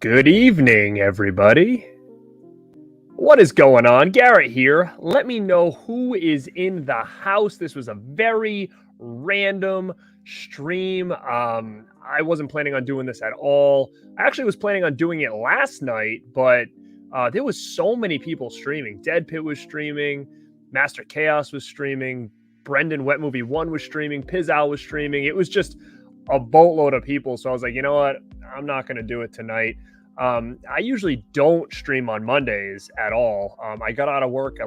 Good evening, everybody. What is going on? Garrett here. Let me know who is in the house. This was a very random stream. I wasn't planning on doing this at all. I actually was planning on doing it last night, but there was so many people streaming. Dead Pit was streaming. Master Chaos was streaming. Brendan Wet Movie 1 was streaming. Pizow was streaming. It was just a boatload of people. So I was like, you know what? I'm not going to do it tonight. I usually don't stream on Mondays at all. I got out of work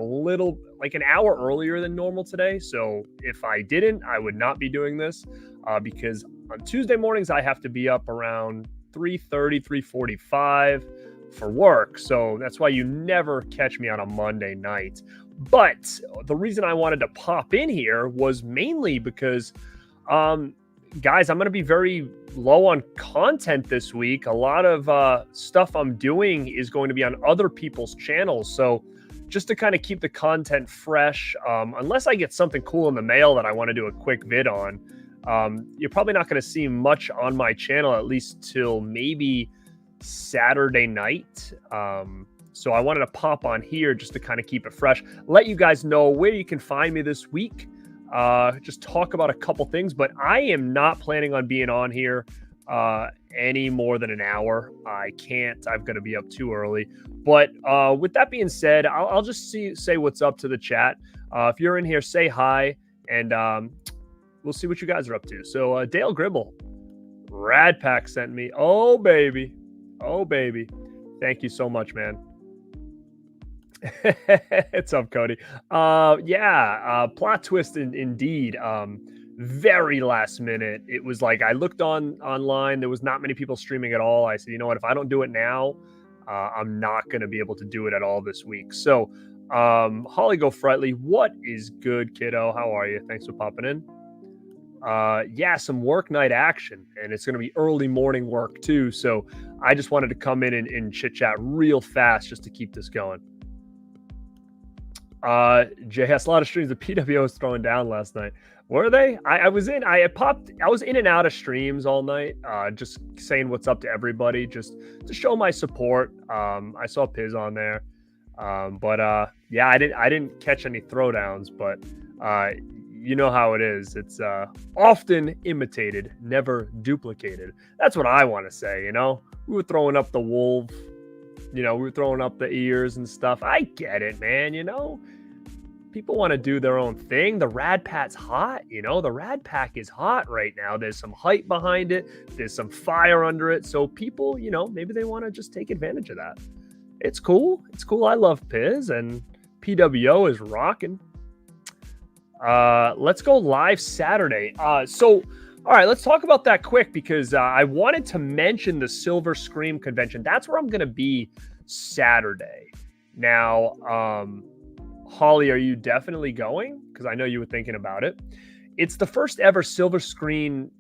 like an hour earlier than normal today. So if I didn't, I would not be doing this because on Tuesday mornings, I have to be up around 3:30, 3:45 for work. So that's why you never catch me on a Monday night. But the reason I wanted to pop in here was mainly because, guys, I'm going to be very low on content this week. A lot of stuff I'm doing is going to be on other people's channels. So just to kind of keep the content fresh, unless I get something cool in the mail that I want to do a quick vid on, you're probably not going to see much on my channel, at least till maybe Saturday night. So I wanted to pop on here just to kind of keep it fresh, let you guys know where you can find me this week. Just talk about a couple things, but I am not planning on being on here any more than an hour. I can't. I've got to be up too early. But with that being said, I'll just say what's up to the chat. If you're in here, say hi, and we'll see what you guys are up to. So Dale Gribble, Rad Pack sent me. Oh, baby. Oh, baby. Thank you so much, man. It's up, Cody. Plot twist indeed. Very last minute. It was like I looked online. There was not many people streaming at all. I said, you know what? If I don't do it now, I'm not going to be able to do it at all this week. So, Holly Go Frightly, what is good, kiddo? How are you? Thanks for popping in. Some work night action, and it's going to be early morning work too. So I just wanted to come in and chit chat real fast just to keep this going. JS, a lot of streams the PWO was throwing down last night. Were they? I was in and out of streams all night, just saying what's up to everybody, just to show my support. I saw Piz on there. I didn't catch any throwdowns, but you know how it is. It's often imitated, never duplicated. That's what I want to say, you know? We were throwing up the wolf. You know, we were throwing up the ears and stuff. I get it, man. You know, people want to do their own thing. The Rad Pack's hot. You know, the Rad Pack is hot right now. There's some hype behind it. There's some fire under it. So people, you know, maybe they want to just take advantage of that. It's cool. It's cool. I love Piz, and PWO is rocking. Let's go live Saturday. All right, let's talk about that quick because I wanted to mention the Silver Scream convention. That's where I'm going to be Saturday. Now, Holly, are you definitely going? Because I know you were thinking about it. It's the first ever Silver Screen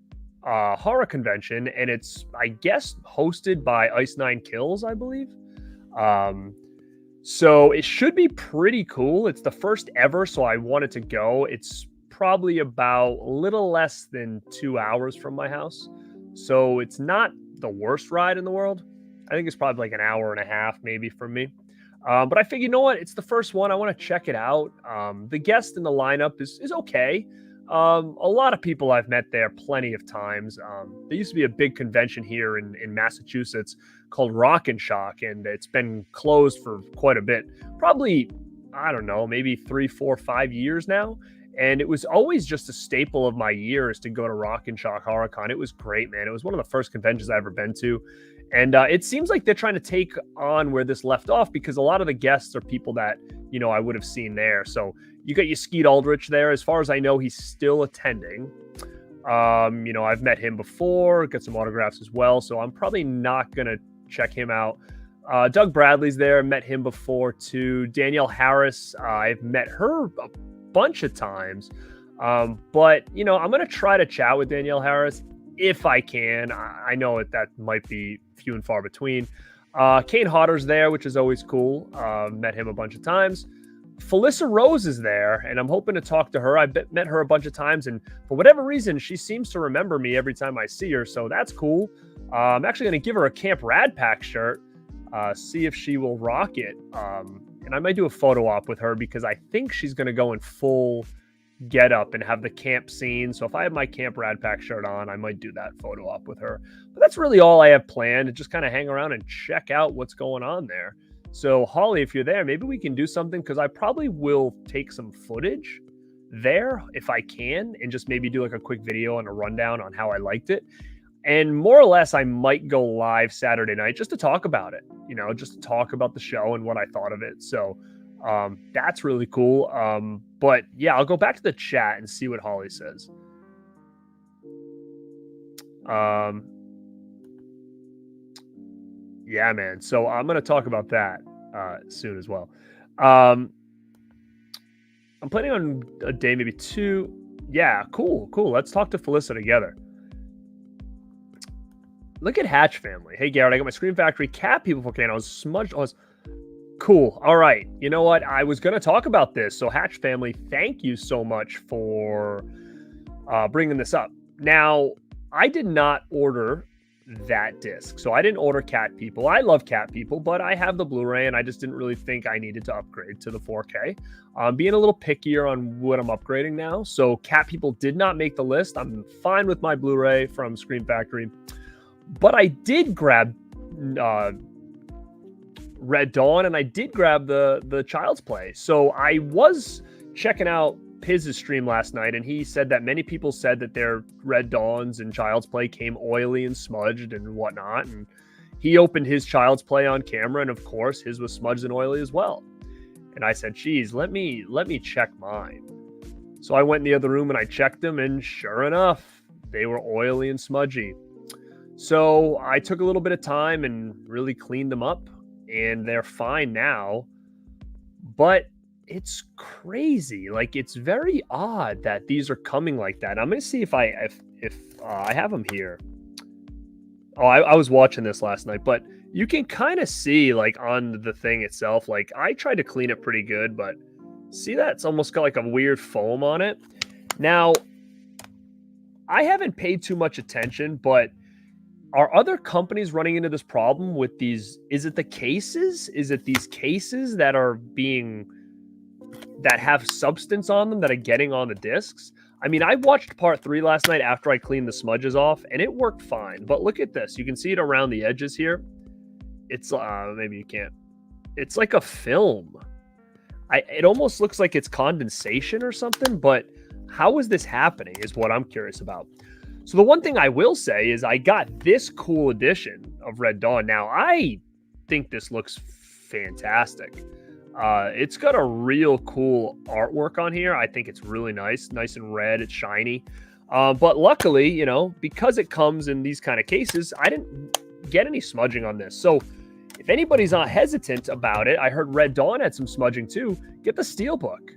horror convention, and it's, I guess, hosted by Ice Nine Kills, I believe. So it should be pretty cool. It's the first ever, so I wanted to go. It's probably about a little less than 2 hours from my house. So it's not the worst ride in the world. I think it's probably like an hour and a half maybe from me. But I figured, you know what? It's the first one. I want to check it out. The guest in the lineup is okay. A lot of people I've met there plenty of times. There used to be a big convention here in Massachusetts called Rock and Shock, and it's been closed for quite a bit. Probably, I don't know, maybe 3, 4, 5 years now. And it was always just a staple of my years to go to Rock and Shock HorrorCon. It was great, man. It was one of the first conventions I've ever been to. And it seems like they're trying to take on where this left off because a lot of the guests are people that, you know, I would have seen there. So you got your Skeet Aldrich there. As far as I know, he's still attending. You know, I've met him before, got some autographs as well. So I'm probably not going to check him out. Doug Bradley's there. Met him before too. Danielle Harris, I've met her a bunch of times. But, you know, I'm going to try to chat with Danielle Harris if I can. I know that might be few and far between. Kane Hodder's there, which is always cool. Met him a bunch of times. Felissa Rose is there, and I'm hoping to talk to her. I've met her a bunch of times, and for whatever reason, she seems to remember me every time I see her, so that's cool. I'm actually going to give her a Camp Rad Pack shirt, see if she will rock it. And I might do a photo op with her because I think she's going to go in full get up and have the camp scene. So if I have my Camp Rad Pack shirt on, I might do that photo op with her. But that's really all I have planned, to just kind of hang around and check out what's going on there. So Holly, if you're there, maybe we can do something, because I probably will take some footage there if I can, and just maybe do like a quick video and a rundown on how I liked it. And more or less, I might go live Saturday night just to talk about it, just to talk about the show and what I thought of it. So that's really cool. But yeah, I'll go back to the chat and see what Holly says. Yeah, man. So I'm going to talk about that soon as well. I'm planning on a day, maybe 2. Yeah, cool. Let's talk to Felissa together. Look at Hatch Family. Hey, Garrett, I got my Scream Factory Cat People volcanoes smudged. Cool. All right. You know what? I was going to talk about this. So Hatch Family, thank you so much for bringing this up. Now, I did not order that disc. So I didn't order Cat People. I love Cat People, but I have the Blu-ray and I just didn't really think I needed to upgrade to the 4K. I'm being a little pickier on what I'm upgrading now. So Cat People did not make the list. I'm fine with my Blu-ray from Scream Factory. But I did grab Red Dawn, and I did grab the Child's Play. So I was checking out Piz's stream last night, and he said that many people said that their Red Dawns and Child's Play came oily and smudged and whatnot. And he opened his Child's Play on camera, and of course his was smudged and oily as well. And I said, geez, let me check mine. So I went in the other room and I checked them, and sure enough, they were oily and smudgy. So I took a little bit of time and really cleaned them up, and they're fine now. But it's crazy. Like, it's very odd that these are coming like that. I'm going to see if I have them here. Oh, I was watching this last night, but you can kind of see, like, on the thing itself, like, I tried to clean it pretty good, but see that? It's almost got like a weird foam on it. Now, I haven't paid too much attention, but are other companies running into this problem with these? Is it the cases? Is it these cases that have substance on them that are getting on the discs? I mean, I watched part 3 last night after I cleaned the smudges off, and it worked fine. But look at this. You can see it around the edges here. It's, maybe you can't. It's like a film. It almost looks like it's condensation or something, but how is this happening is what I'm curious about. So the one thing I will say is I got this cool edition of Red Dawn. Now, I think this looks fantastic. It's got a real cool artwork on here. I think it's really nice and red. It's shiny. But luckily, because it comes in these kind of cases, I didn't get any smudging on this. So if anybody's not hesitant about it, I heard Red Dawn had some smudging too. Get the Steelbook.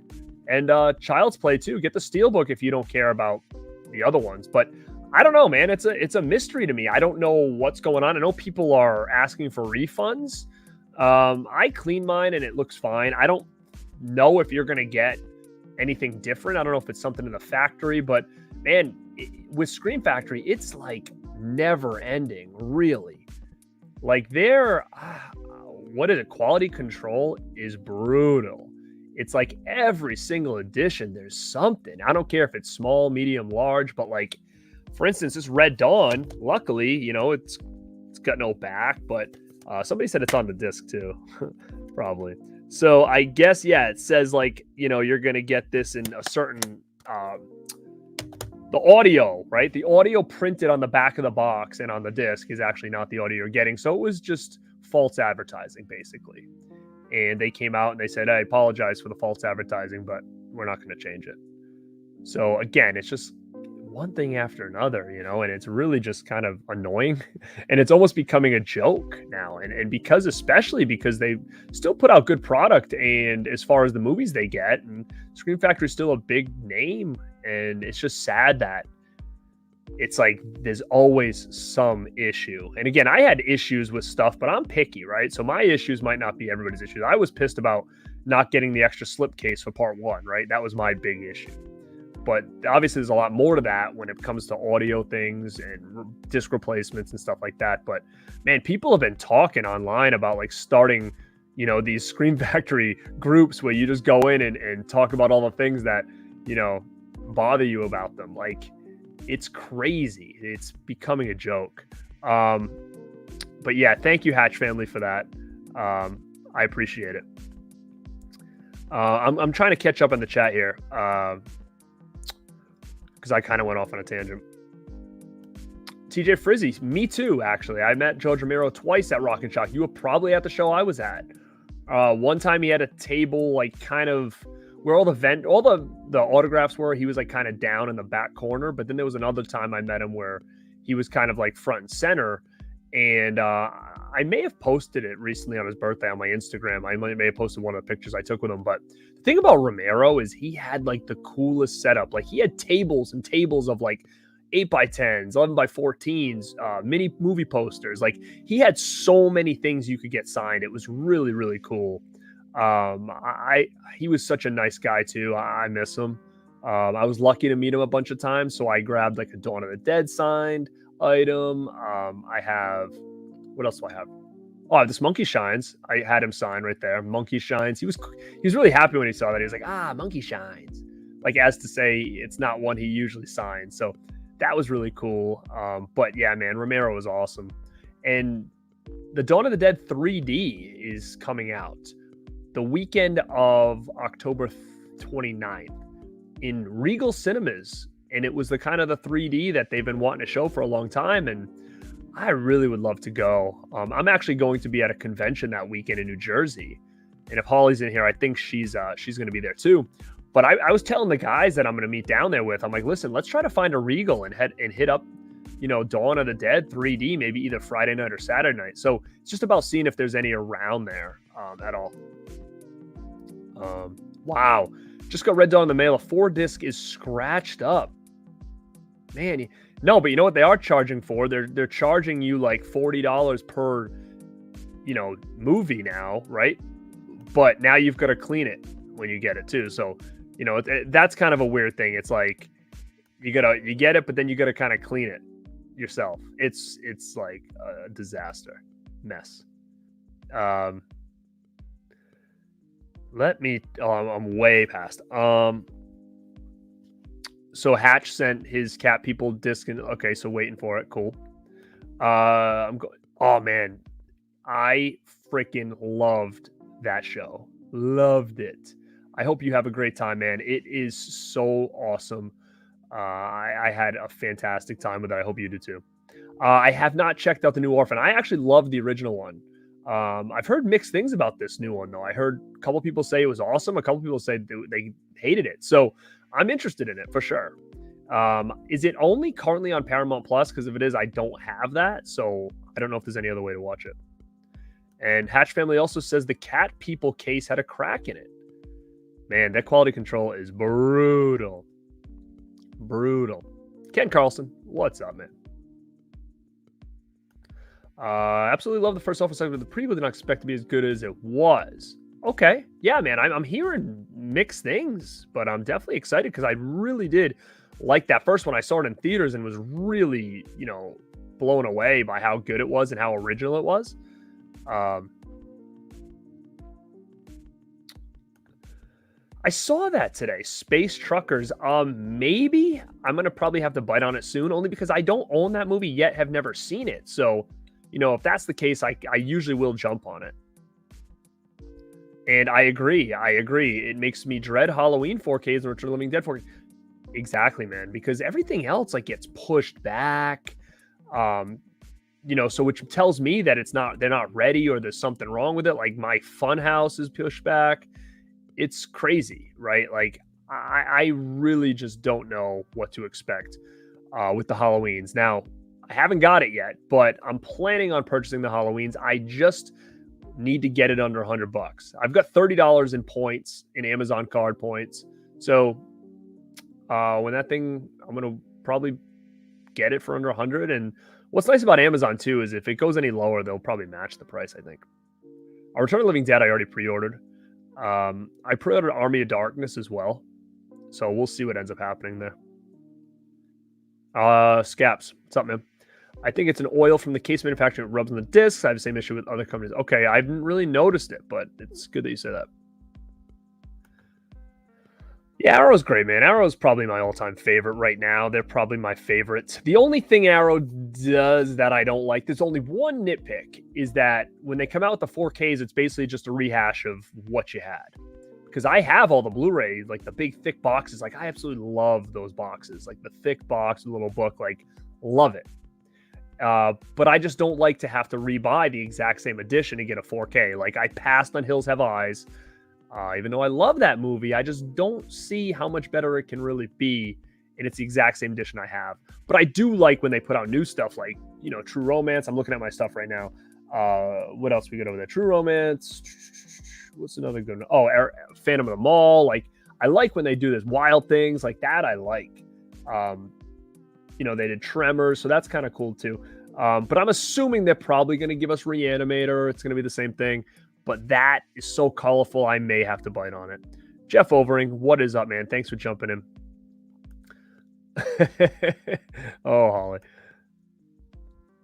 And Child's Play too. Get the Steelbook if you don't care about the other ones. But I don't know, man. It's a mystery to me. I don't know what's going on. I know people are asking for refunds. I cleaned mine and it looks fine. I don't know if you're going to get anything different. I don't know if it's something in the factory, but man, with Scream Factory, it's like never ending, really. Like what is it? Quality control is brutal. It's like every single edition, there's something. I don't care if it's small, medium, large, but like, for instance, this Red Dawn, luckily, it's got no back, but somebody said it's on the disc too, probably. So I guess, yeah, it says like, you're going to get this in a certain, the audio, right? The audio printed on the back of the box and on the disc is actually not the audio you're getting. So it was just false advertising, basically. And they came out and they said, I apologize for the false advertising, but we're not going to change it. So again, it's just one thing after another, and it's really just kind of annoying. And it's almost becoming a joke now. And especially because they still put out good product, and as far as the movies they get, and Scream Factory is still a big name. And it's just sad that it's like there's always some issue. And again, I had issues with stuff, but I'm picky, right? So my issues might not be everybody's issues. I was pissed about not getting the extra slipcase for part 1, right? That was my big issue. But obviously there's a lot more to that when it comes to audio things and disc replacements and stuff like that. But man, people have been talking online about like starting, these Scream Factory groups where you just go in and talk about all the things that, bother you about them. Like, it's crazy. It's becoming a joke. But yeah, thank you, Hatch family, for that. I appreciate it. I'm trying to catch up on the chat here. Because I kind of went off on a tangent. TJ Frizzy, me too, actually. I met George Romero twice at Rock and Shock. You were probably at the show I was at. One time he had a table, like, kind of where all the autographs were. He was, like, kind of down in the back corner. But then there was another time I met him where he was kind of, like, front and center. And I may have posted it recently on his birthday on my Instagram. I may have posted one of the pictures I took with him. But the thing about Romero is he had like the coolest setup. Like, he had tables and tables of like 8x10s, 11x14s, mini movie posters. Like, he had so many things you could get signed. It was really, really cool. He was such a nice guy too. I miss him. I was lucky to meet him a bunch of times. So I grabbed like a Dawn of the Dead signed item. I have, what else do I have? Oh, I have this Monkey Shines. I had him sign right there. Monkey Shines. He was really happy when he saw that. He was like, Monkey Shines. Like, as to say, it's not one he usually signs. So that was really cool. But yeah, man, Romero was awesome. And the Dawn of the Dead 3D is coming out the weekend of October 29th in Regal Cinemas. And it was the kind of the 3D that they've been wanting to show for a long time. And I really would love to go. I'm actually going to be at a convention that weekend in New Jersey. And if Holly's in here, I think she's going to be there too. But I was telling the guys that I'm going to meet down there with, I'm like, listen, let's try to find a Regal and hit up, Dawn of the Dead 3D, maybe either Friday night or Saturday night. So it's just about seeing if there's any around there at all. Wow. Just got Red Dawn in the mail. A 4-disc is scratched up. Man, no, but you know what they are charging for? They're charging you like $40 per, movie now, right? But now you've got to clean it when you get it too. So, that's kind of a weird thing. It's like you get it, but then you got to kind of clean it yourself. It's like a disaster mess. I'm way past. So Hatch sent his Cat People disc in. Okay, so waiting for it. Cool. Oh man, I freaking loved that show. Loved it. I hope you have a great time, man. It is so awesome. I had a fantastic time with it. I hope you do too. I have not checked out the new Orphan. I actually loved the original one. I've heard mixed things about this new one though. I heard a couple people say it was awesome. A couple people said they hated it. So I'm interested in it for sure. Is it only currently on Paramount Plus? Because if it is, I don't have that. So I don't know if there's any other way to watch it. And Hatch Family also says the Cat People case had a crack in it. Man, that quality control is brutal. Brutal. Ken Carlson, what's up, man? Absolutely love the first Alpha segment. The prequel did not expect to be as good as it was. Okay. Yeah, man, I'm hearing mixed things, but I'm definitely excited because I really did like that first one. I saw it in theaters and was really, blown away by how good it was and how original it was. I saw that today. Space Truckers. Maybe I'm going to probably have to bite on it soon, only because I don't own that movie yet, have never seen it. So, if that's the case, I usually will jump on it. And I agree. It makes me dread Halloween 4Ks and Return of the Living Dead 4K. Exactly, man. Because everything else like gets pushed back. So which tells me that they're not ready or there's something wrong with it. Like my Funhouse is pushed back. It's crazy, right? Like I really just don't know what to expect with the Halloweens. Now, I haven't got it yet, but I'm planning on purchasing the Halloweens. I just need to get it under $100. I've got $30 in points, in Amazon card points. So when that thing, I'm going to probably get it for under 100. And what's nice about Amazon too is if it goes any lower, they'll probably match the price, I think. Return of the Living Dead I already pre-ordered. I pre-ordered Army of Darkness as well. So we'll see what ends up happening there. Scaps, what's up, man? I think it's an oil from the case manufacturer that rubs on the discs. I have the same issue with other companies. Okay, I haven't really noticed it, but it's good that you say that. Yeah, Arrow's great, man. Arrow's probably my all-time favorite right now. They're probably my favorites. The only thing Arrow does that I don't like, there's only one nitpick, is that when they come out with the 4Ks, it's basically just a rehash of what you had. Because I have all the Blu-ray, like the big thick boxes. Like, I absolutely love those boxes. Like the thick box, the little book, like, love it. But I just don't like to have to rebuy the exact same edition to get a 4K. Like, I passed on Hills Have Eyes. Even though I love that movie, I just don't see how much better it can really be. And it's the exact same edition I have. But I do like when they put out new stuff like, you know, True Romance. I'm looking at my stuff right now. What else we got over there? True Romance. What's another good one? Oh, Phantom of the Mall. Like, I like when they do this. Wild Things like that, I like. You know, they did Tremors, so that's kind of cool too. But I'm assuming they're probably going to give us Reanimator. It's going to be the same thing. But that is so colorful, I may have to bite on it. Jeff Overing, what is up, man? Thanks for jumping in. Oh, Holly.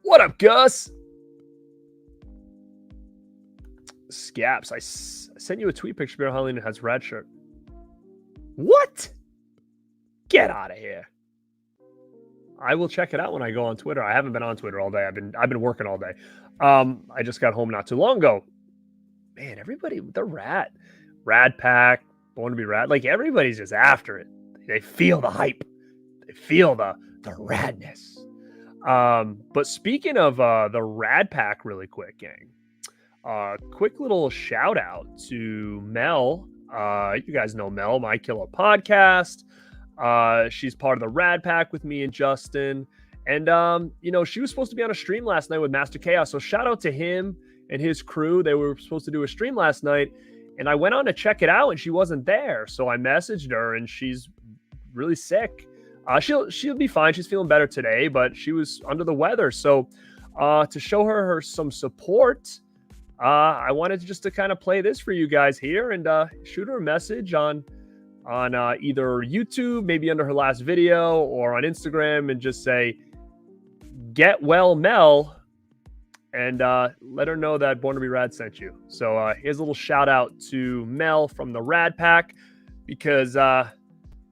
What up, Gus? Scaps, I sent you a tweet picture of Holly and it has RAD shirt. What? Get out of here. I will check it out when I go on Twitter. I haven't been on Twitter all day. I've been working all day. I just got home not too long ago. Man, everybody, the Rad Pack, Born to be Rad, like everybody's just after it. They feel the hype. They feel the radness. But speaking of the Rad Pack, really quick, gang. Quick little shout out to Mel. You guys know Mel, My Killer Podcast. She's part of the Rad Pack with me and Justin. And, you know, she was supposed to be on a stream last night with Master Chaos. So shout out to him and his crew. They were supposed to do a stream last night. And I went on to check it out and she wasn't there. So I messaged her and she's really sick. She'll be fine. She's feeling better today, but she was under the weather. So to show her some support, I wanted just to kind of play this for you guys here and shoot her a message on either YouTube, maybe under her last video, or on Instagram, and just say, "Get well, Mel," and let her know that Born to be Rad sent you. So here's a little shout out to Mel from the Rad Pack, because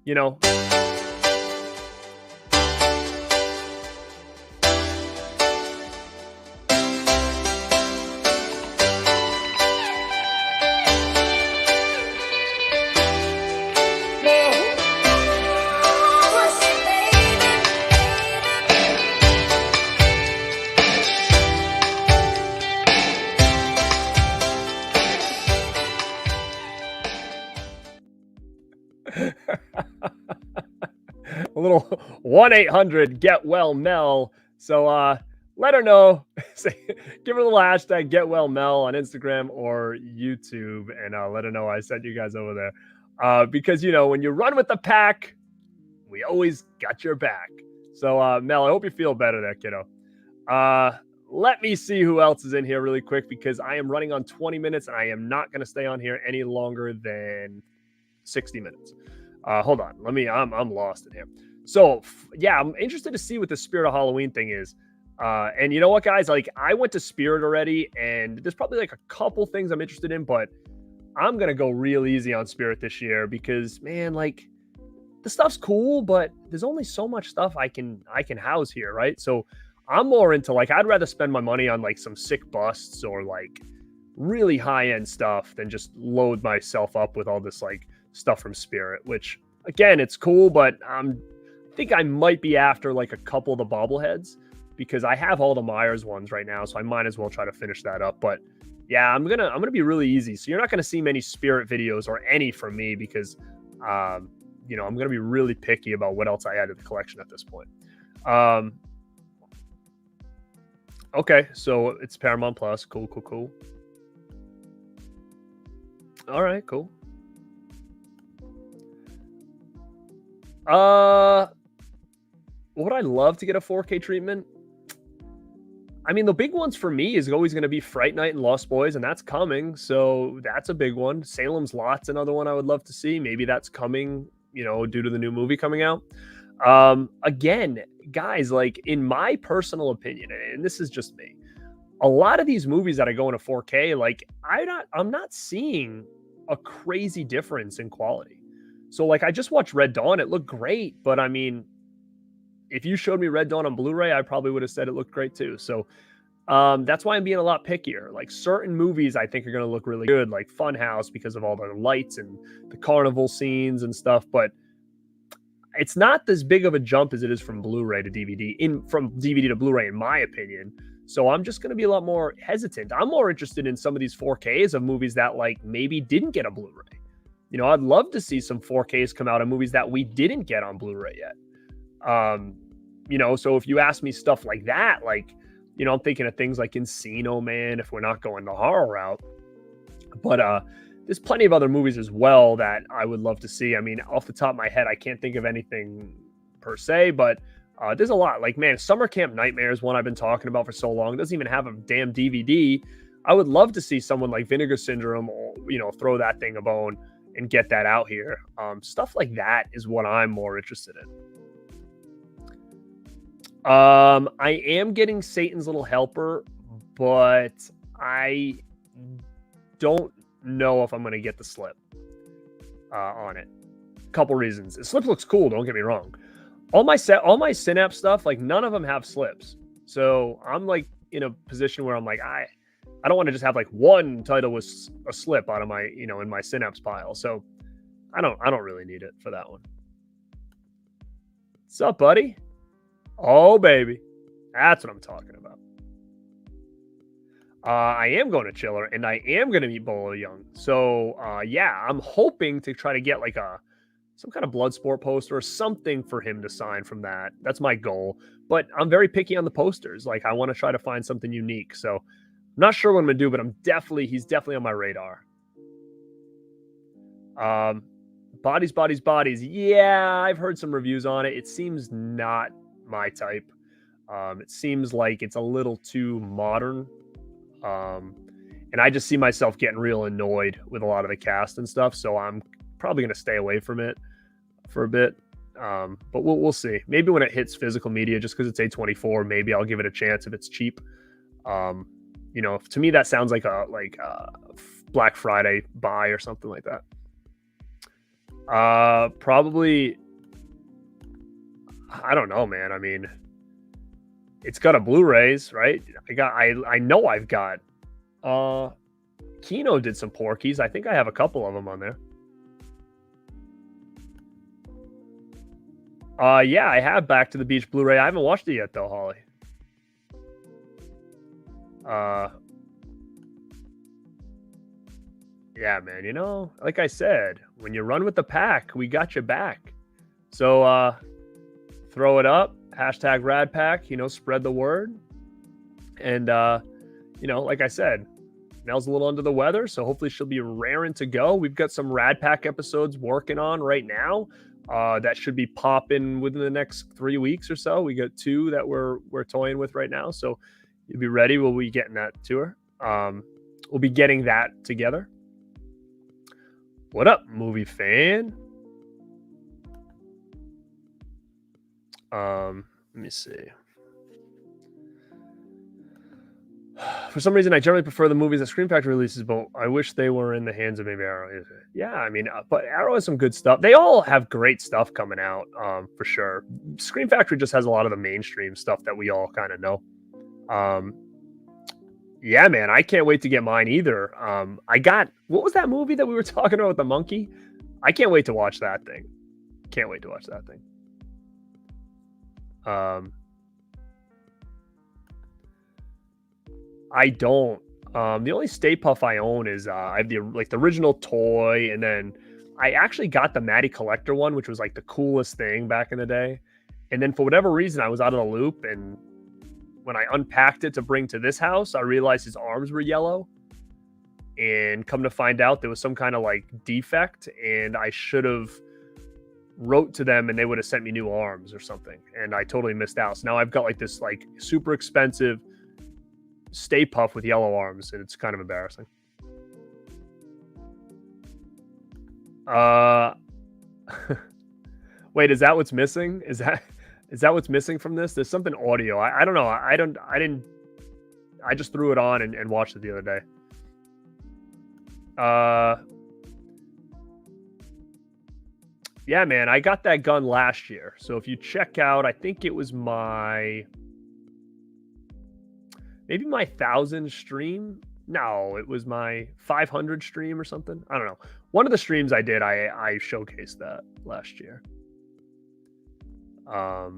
you know. A little 1-800-GET-WELL-MEL. So let her know. Give her a little hashtag #GetWellMel on Instagram or YouTube, and let her know I sent you guys over there. Because, you know, when you run with the pack, we always got your back. So, Mel, I hope you feel better there, kiddo. Let me see who else is in here really quick, because I am running on 20 minutes, and I am not going to stay on here any longer than 60 minutes. Hold on. I'm lost in here. So, yeah, I'm interested to see what the Spirit of Halloween thing is. And you know what, guys? Like, I went to Spirit already, and there's probably like a couple things I'm interested in, but I'm going to go real easy on Spirit this year because, man, like, the stuff's cool, but there's only so much stuff I can house here, right? So I'm more into, like, I'd rather spend my money on, like, some sick busts or, like, really high-end stuff than just load myself up with all this, like, stuff from Spirit, which, again, it's cool, but I think I might be after, like, a couple of the bobbleheads because I have all the Myers ones right now, so I might as well try to finish that up. But yeah, I'm gonna be really easy. So you're not gonna see many Spirit videos or any from me because you know, I'm gonna be really picky about what else I add to the collection at this point. Okay, so it's Paramount Plus. Cool. All right, cool. Would I love to get a 4K treatment? I mean, the big ones for me is always going to be Fright Night and Lost Boys, and that's coming. So that's a big one. Salem's Lot's another one I would love to see. Maybe that's coming, due to the new movie coming out. Again, guys, like in my personal opinion, and this is just me, a lot of these movies that I go into 4K, like I'm not seeing a crazy difference in quality. So like I just watched Red Dawn, it looked great, but I mean, if you showed me Red Dawn on Blu-ray, I probably would have said it looked great too. So that's why I'm being a lot pickier. Like certain movies I think are going to look really good, like Funhouse because of all the lights and the carnival scenes and stuff, but it's not as big of a jump as it is from Blu-ray to DVD, from DVD to Blu-ray, in my opinion. So I'm just going to be a lot more hesitant. I'm more interested in some of these 4Ks of movies that like maybe didn't get a Blu-ray. I'd love to see some 4Ks come out of movies that we didn't get on Blu-ray yet. So if you ask me stuff like that, like, I'm thinking of things like Encino Man, if we're not going the horror route. But there's plenty of other movies as well that I would love to see. I mean, off the top of my head, I can't think of anything per se, but there's a lot. Like, man, Summer Camp Nightmare is one I've been talking about for so long. It doesn't even have a damn DVD. I would love to see someone like Vinegar Syndrome, throw that thing a bone and get that out here. Stuff like that is what I'm more interested in. I am getting Satan's Little Helper, but I don't know if I'm going to get the slip on it. Couple reasons. The slip looks cool, don't get me wrong. All my Synapse stuff, like none of them have slips. So I'm like in a position where I'm like, I don't want to just have like one title with a slip out of my, in my Synapse pile. So I don't really need it for that one. What's up, buddy? Oh, baby. That's what I'm talking about. I am going to Chiller, and I am going to meet Bolo Young. So, yeah, I'm hoping to try to get like some kind of Bloodsport poster or something for him to sign from that. That's my goal. But I'm very picky on the posters. Like, I want to try to find something unique. So, I'm not sure what I'm going to do, but he's definitely on my radar. Bodies, Bodies, Bodies. Yeah, I've heard some reviews on it. It seems not my type. It seems like it's a little too modern. And I just see myself getting real annoyed with a lot of the cast and stuff. So I'm probably going to stay away from it for a bit. But we'll see. Maybe when it hits physical media, just because it's A24, maybe I'll give it a chance if it's cheap. To me, that sounds like a Black Friday buy or something like that. Probably, I don't know, man. I mean, it's got a Blu-rays, right? I know I've got, Kino did some Porkies. I think I have a couple of them on there. Yeah, I have Back to the Beach Blu-ray. I haven't watched it yet though, Holly. Yeah, man, like I said, when you run with the pack, we got you back. So, throw it up, hashtag RAD pack, spread the word. And, like I said, Nell's a little under the weather, so hopefully she'll be raring to go. We've got some RAD pack episodes working on right now. That should be popping within the next 3 weeks or so. We got 2 that we're toying with right now. So you'll be ready. We'll be getting that to her. We'll be getting that together. What up, movie fan? Let me see. For some reason, I generally prefer the movies that Scream Factory releases, but I wish they were in the hands of maybe Arrow. Yeah, I mean, but Arrow has some good stuff. They all have great stuff coming out, for sure. Scream Factory just has a lot of the mainstream stuff that we all kind of know. Yeah, man, I can't wait to get mine either. What was that movie that we were talking about with the monkey? I can't wait to watch that thing. Can't wait to watch that thing. I don't. The only Stay Puft I own is I have the original toy, and then I actually got the Matty Collector one, which was like the coolest thing back in the day. And then for whatever reason, I was out of the loop, and when I unpacked it to bring to this house, I realized his arms were yellow. And come to find out, there was some kind of like defect, and I should have wrote to them and they would have sent me new arms or something. And I totally missed out. So now I've got like this like super expensive Stay Puft with yellow arms, and it's kind of embarrassing. Wait, is that what's missing? Is that what's missing from this? There's something audio. I don't know. I just threw it on and watched it the other day. Yeah, man, I got that gun last year. So if you check out, I think it was maybe my 1,000 stream. No, it was my 500 stream or something. I don't know. One of the streams I did, I showcased that last year. Let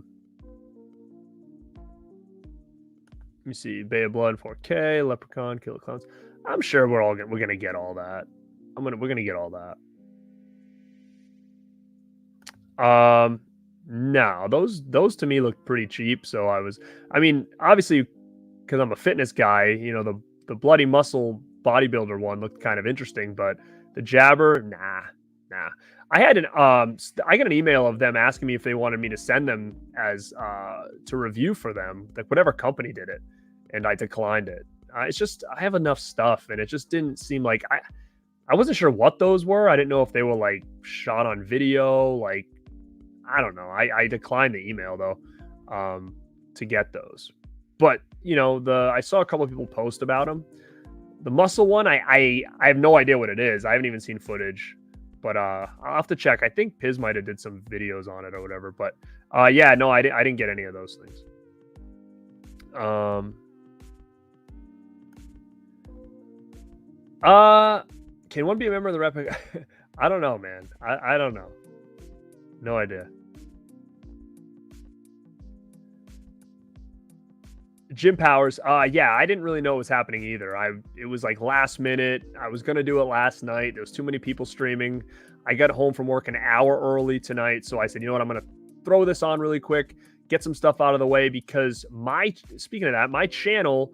me see. Bay of Blood 4K, Leprechaun, Killer Clowns. I'm sure we're gonna get all that. We're gonna get all that. No, those to me look pretty cheap. So obviously, because I'm a fitness guy, you know, the Bloody Muscle bodybuilder one looked kind of interesting, but the Jabber, nah. I got an email of them asking me if they wanted me to send them as to review for them, like whatever company did it, and I declined it. It's just I have enough stuff, and it just didn't seem like I wasn't sure what those were. I didn't know if they were like shot on video, like I don't know. I declined the email though to get those. But you know, I saw a couple of people post about them. The muscle one, I have no idea what it is. I haven't even seen footage, but I'll have to check. I think Piz might have did some videos on it or whatever. But yeah, no, I didn't get any of those things. Can one be a member of the rep? I don't know, man. I don't know. No idea. Jim Powers. Yeah, I didn't really know what was happening either. It was like last minute. I was gonna do it last night. There was too many people streaming. I got home from work an hour early tonight, so I said, you know what, I'm gonna throw this on really quick, get some stuff out of the way, because speaking of that, my channel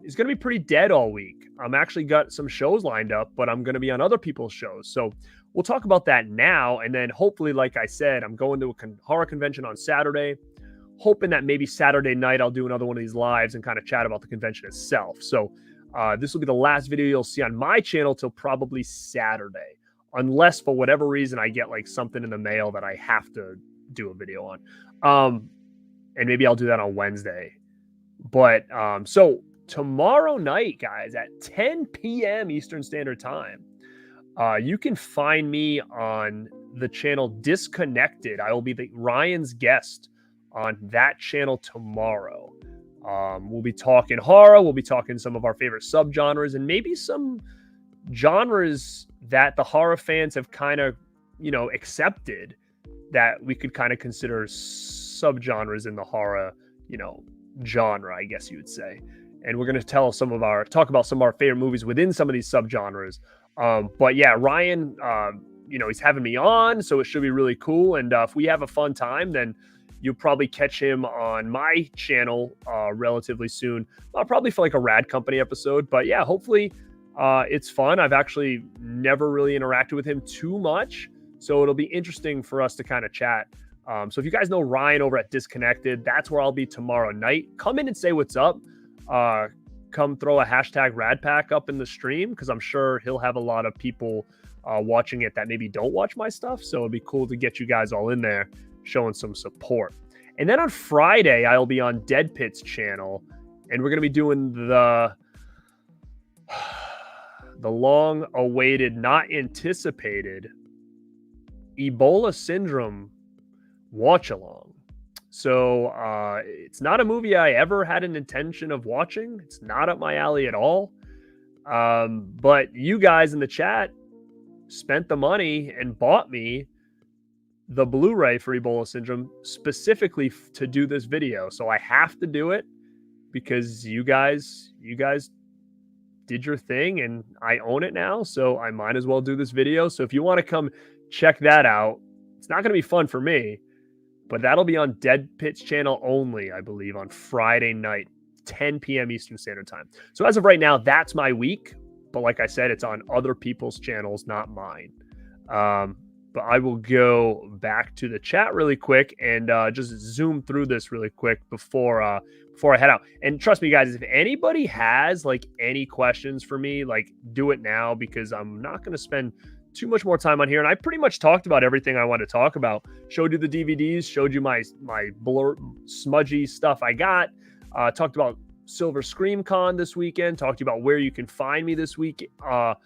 is gonna be pretty dead all week. I'm actually got some shows lined up, but I'm gonna be on other people's shows. So we'll talk about that now, and then hopefully, like I said, I'm going to a horror convention on Saturday. Hoping that maybe Saturday night I'll do another one of these lives and kind of chat about the convention itself. So this will be the last video you'll see on my channel till probably Saturday, unless for whatever reason I get like something in the mail that I have to do a video on. And maybe I'll do that on Wednesday. But so tomorrow night, guys, at 10 p.m. Eastern Standard Time, you can find me on the channel Disconnected. I will be Ryan's guest on that channel tomorrow. We'll be talking horror. We'll be talking some of our favorite subgenres and maybe some genres that the horror fans have kind of, you know, accepted that we could kind of consider subgenres in the horror, you know, genre, I guess you would say. And we're going to talk about some of our favorite movies within some of these subgenres. But yeah, Ryan, you know, he's having me on, so it should be really cool. And if we have a fun time, then you'll probably catch him on my channel relatively soon. Probably for like a Rad Company episode. But yeah, hopefully it's fun. I've actually never really interacted with him too much, so it'll be interesting for us to kind of chat. So if you guys know Ryan over at Disconnected, that's where I'll be tomorrow night. Come in and say what's up. Come throw a hashtag RadPack up in the stream, because I'm sure he'll have a lot of people watching it that maybe don't watch my stuff. So it'd be cool to get you guys all in there showing some support. And then on Friday, I'll be on Dead Pit's channel, and we're going to be doing the long-awaited, not anticipated Ebola Syndrome watch-along. So it's not a movie I ever had an intention of watching. It's not up my alley at all. But you guys in the chat spent the money and bought me the Blu-ray for Ebola Syndrome specifically to do this video. So I have to do it because you guys did your thing and I own it now. So I might as well do this video. So if you want to come check that out, it's not going to be fun for me, but that'll be on Dead Pit's channel only, I believe, on Friday night, 10 p.m. Eastern Standard Time. So as of right now, that's my week. But like I said, it's on other people's channels, not mine. But I will go back to the chat really quick and just zoom through this really quick before I head out. And trust me, guys, if anybody has like any questions for me, like do it now, because I'm not going to spend too much more time on here, and I pretty much talked about everything I want to talk about. Showed you the DVDs, showed you my blur smudgy stuff I got. Talked about Silver Scream Con this weekend. Talked to you about where you can find me this week on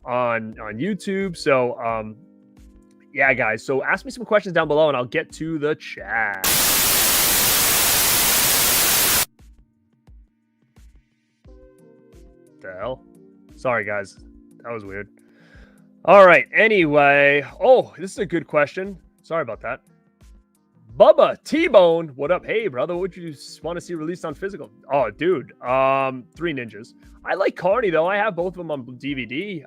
YouTube. So yeah, guys. So ask me some questions down below, and I'll get to the chat. The hell? Sorry, guys. That was weird. All right. Anyway. Oh, this is a good question. Sorry about that. Bubba T-Bone. What up? Hey, brother. What would you want to see released on physical? Oh, dude. Three Ninjas. I like Carney, though. I have both of them on DVD.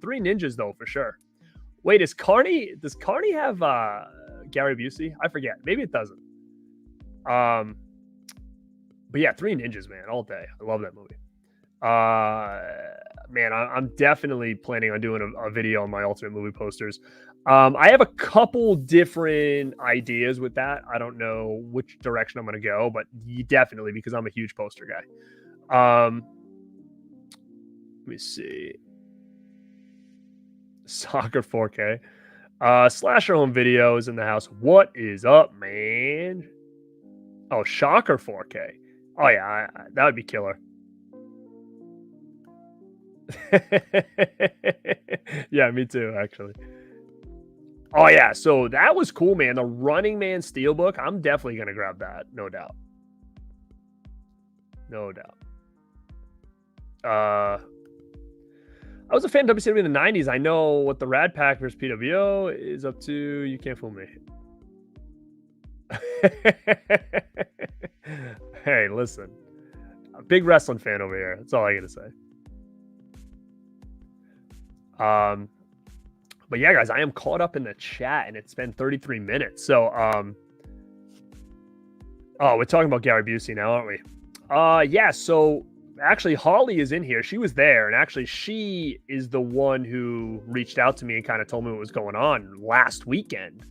Three Ninjas, though, for sure. Wait, does Carney have Gary Busey? I forget. Maybe it doesn't. But yeah, Three Ninjas, man, all day. I love that movie. Man, I'm definitely planning on doing a video on my ultimate movie posters. I have a couple different ideas with that. I don't know which direction I'm going to go, but definitely, because I'm a huge poster guy. Let me see. Soccer 4K. Slasher home videos in the house. What is up, man? Oh, Shocker 4K. Oh yeah, that would be killer. Yeah, me too, actually. Oh yeah, so that was cool, man. The Running Man Steelbook. I'm definitely gonna grab that, no doubt. No doubt. I was a fan of WCW in the 90s. I know what the Rad Pack versus PWO is up to. You can't fool me. Hey, listen. A big wrestling fan over here. That's all I got to say. But yeah, guys, I am caught up in the chat, and it's been 33 minutes. So, oh, we're talking about Gary Busey now, aren't we? Yeah, so actually Holly is in here. She was there, and actually she is the one who reached out to me and kind of told me what was going on last weekend.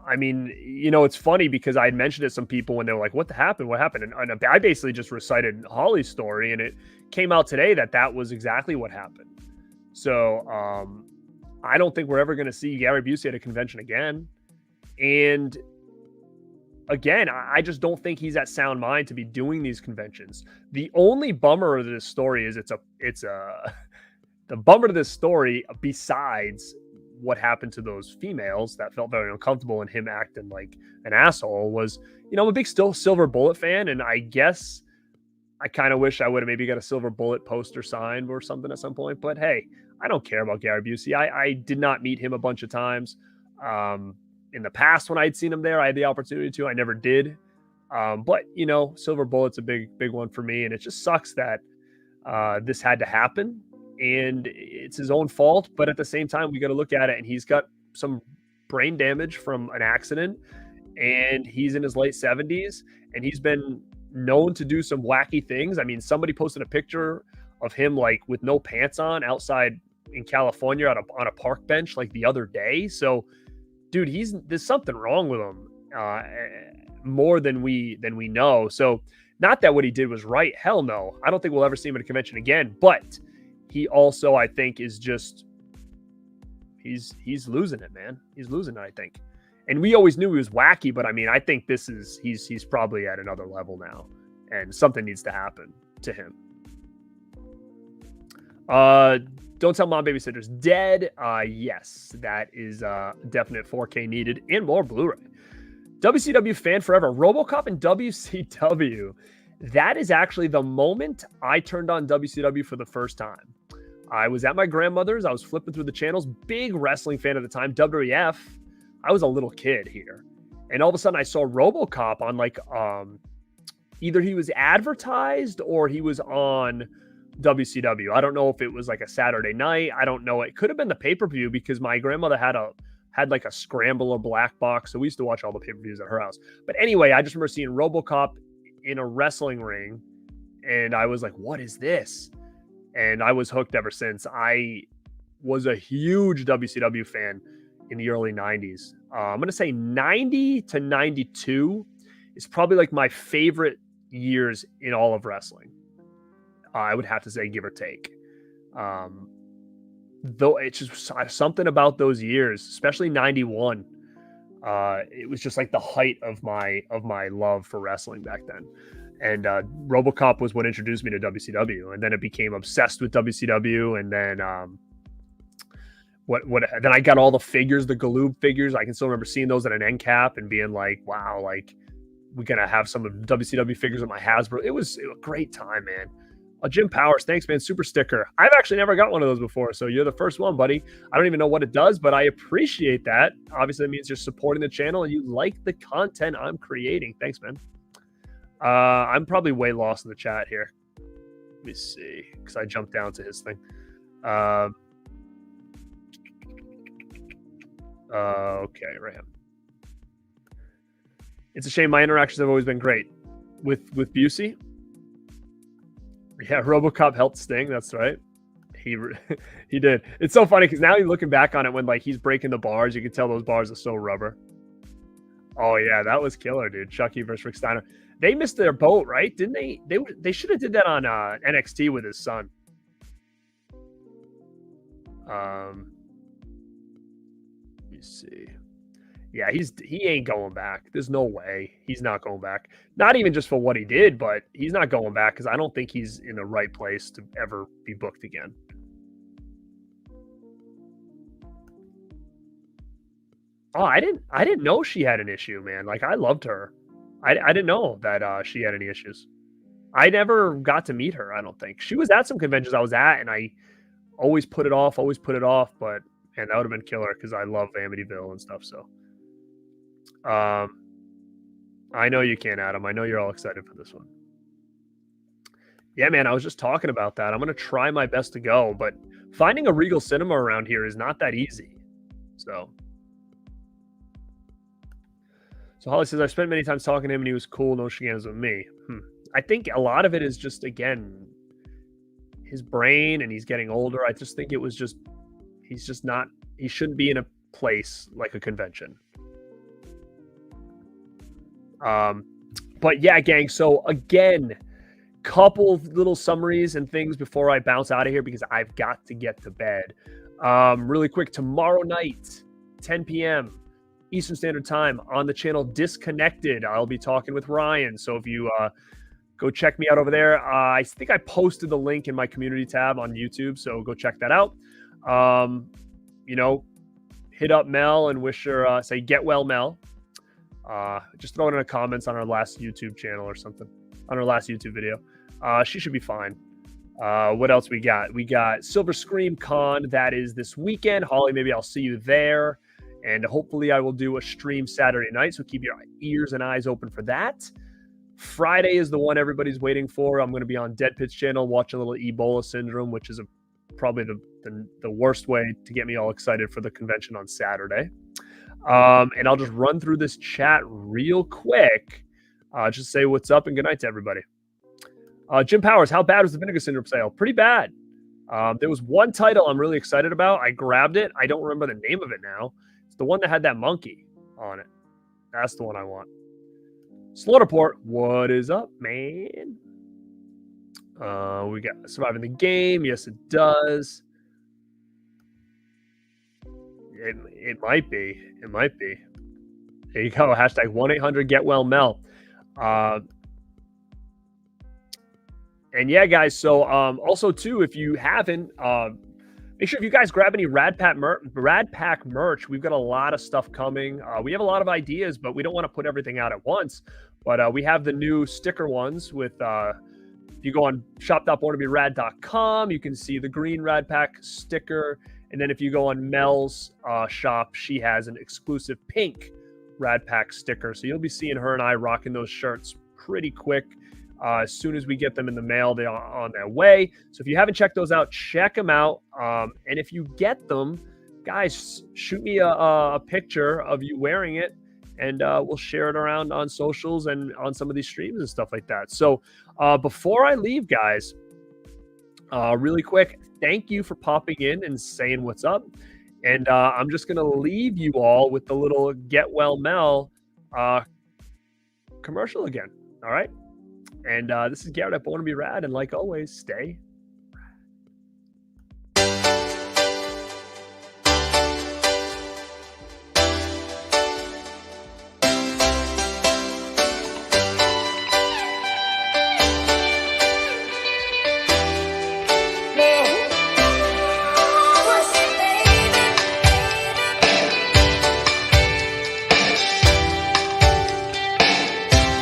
I mean, you know, it's funny because I had mentioned it to some people when they were like, what happened? What happened? And I basically just recited Holly's story, and it came out today that was exactly what happened. So I don't think we're ever going to see Gary Busey at a convention again. And again, I just don't think he's at sound mind to be doing these conventions. The only bummer of this story is the bummer to this story, besides what happened to those females that felt very uncomfortable and him acting like an asshole, was, you know, I'm a big Silver Bullet fan, and I guess I kind of wish I would have maybe got a Silver Bullet poster signed or something at some point. But hey, I don't care about Gary Busey. I did not meet him a bunch of times. In the past, when I'd seen him there, I had the opportunity to. I never did. But, you know, Silver Bullet's a big one for me. And it just sucks that this had to happen. And it's his own fault. But at the same time, we got to look at it. And he's got some brain damage from an accident. And he's in his late 70s. And he's been known to do some wacky things. I mean, somebody posted a picture of him like with no pants on outside in California on a park bench like the other day. So, dude, there's something wrong with him more than we know. So, not that what he did was right. Hell no. I don't think we'll ever see him at a convention again. But he also, I think, is just he's losing it, man. He's losing it, I think. And we always knew he was wacky, but I mean, I think he's probably at another level now, and something needs to happen to him. Don't Tell Mom Babysitter's dead. Yes, that is definite 4K needed and more Blu-ray. WCW fan forever. RoboCop and WCW. That is actually the moment I turned on WCW for the first time. I was at my grandmother's. I was flipping through the channels. Big wrestling fan at the time. WWF. I was a little kid here. And all of a sudden I saw RoboCop on like, either he was advertised or he was on WCW. I don't know if it was like a Saturday night. I don't know. It could have been the pay-per-view because my grandmother had like a scramble or black box. So we used to watch all the pay-per-views at her house. But anyway, I just remember seeing RoboCop in a wrestling ring. And I was like, what is this? And I was hooked ever since. I was a huge WCW fan in the early 90s. I'm going to say 90 to 92 is probably like my favorite years in all of wrestling. I would have to say, give or take. though it's just something about those years, especially 91. It was just like the height of my love for wrestling back then. And RoboCop was what introduced me to WCW, and then it became obsessed with WCW. And then what then I got all the figures, the Galoob figures. I can still remember seeing those at an end cap and being like, wow, like we're gonna have some of WCW figures with my Hasbro. It was a great time, man. Jim Powers, thanks, man. Super sticker. I've actually never got one of those before, so you're the first one, buddy. I don't even know what it does, but I appreciate that. Obviously, that means you're supporting the channel and you like the content I'm creating. Thanks, man. I'm probably way lost in the chat here. Let me see, because I jumped down to his thing. Okay, right here. It's a shame my interactions have always been great with Busey. Yeah, RoboCop helped Sting. That's right. He did. It's so funny because now you're looking back on it when like he's breaking the bars. You can tell those bars are so rubber. Oh yeah, that was killer, dude. Chucky versus Rick Steiner. They missed their boat, right? Didn't they? They should have did that on NXT with his son. Let me see. Yeah, he ain't going back. There's no way. He's not going back. Not even just for what he did, but he's not going back because I don't think he's in the right place to ever be booked again. Oh, I didn't know she had an issue, man. Like I loved her. I didn't know that she had any issues. I never got to meet her, I don't think. She was at some conventions I was at, and I always put it off, but man, that would have been killer because I love Amityville and stuff, so. I know you can, Adam. I know you're all excited for this one. Yeah, man, I was just talking about that. I'm going to try my best to go, but finding a Regal Cinema around here is not that easy. So Holly says, I've spent many times talking to him and he was cool. No shenanigans with me. I think a lot of it is just, again, his brain, and he's getting older. I just think it was just, he shouldn't be in a place like a convention. But yeah, gang. So again, couple little summaries and things before I bounce out of here because I've got to get to bed. Really quick, tomorrow night, 10 p.m. Eastern Standard Time on the channel Disconnected. I'll be talking with Ryan. So if you go check me out over there, I think I posted the link in my community tab on YouTube. So go check that out. You know, hit up Mel and wish her, say, get well, Mel. Just throw it in the comments on our last YouTube channel or something, on our last YouTube video. She should be fine. What else we got? We got Silver Scream Con. That is this weekend. Holly, maybe I'll see you there. And hopefully I will do a stream Saturday night. So keep your ears and eyes open for that. Friday is the one everybody's waiting for. I'm going to be on Dead Pit's channel watching a little Ebola Syndrome, which is probably the worst way to get me all excited for the convention on Saturday. And I'll just run through this chat real quick. Just say what's up and good night to everybody. Jim Powers, how bad was the Vinegar Syndrome sale? Pretty bad. There was one title I'm really excited about. I grabbed it. I don't remember the name of it now. It's the one that had that monkey on it. That's the one I want. Slaughterport, what is up, man? We got Surviving the Game. Yes, it does. It might be. It might be. There you go. Hashtag 1-800-GET-WELL-MEL. And yeah, guys. So also, too, if you haven't, make sure if you guys grab any Rad Pack merch. We've got a lot of stuff coming. We have a lot of ideas, but we don't want to put everything out at once. But we have the new sticker ones with, if you go on shop.borntoberad.com, you can see the green Rad Pack sticker. And then if you go on Mel's shop, she has an exclusive pink Rad Pack sticker. So you'll be seeing her and I rocking those shirts pretty quick. As soon as we get them in the mail, they're on their way. So if you haven't checked those out, check them out. And if you get them, guys, shoot me a picture of you wearing it, and we'll share it around on socials and on some of these streams and stuff like that. So before I leave, guys, really quick, thank you for popping in and saying what's up. And I'm just going to leave you all with the little Get Well Mel commercial again. All right. And this is Garrett at Born to Be Rad. And like always, stay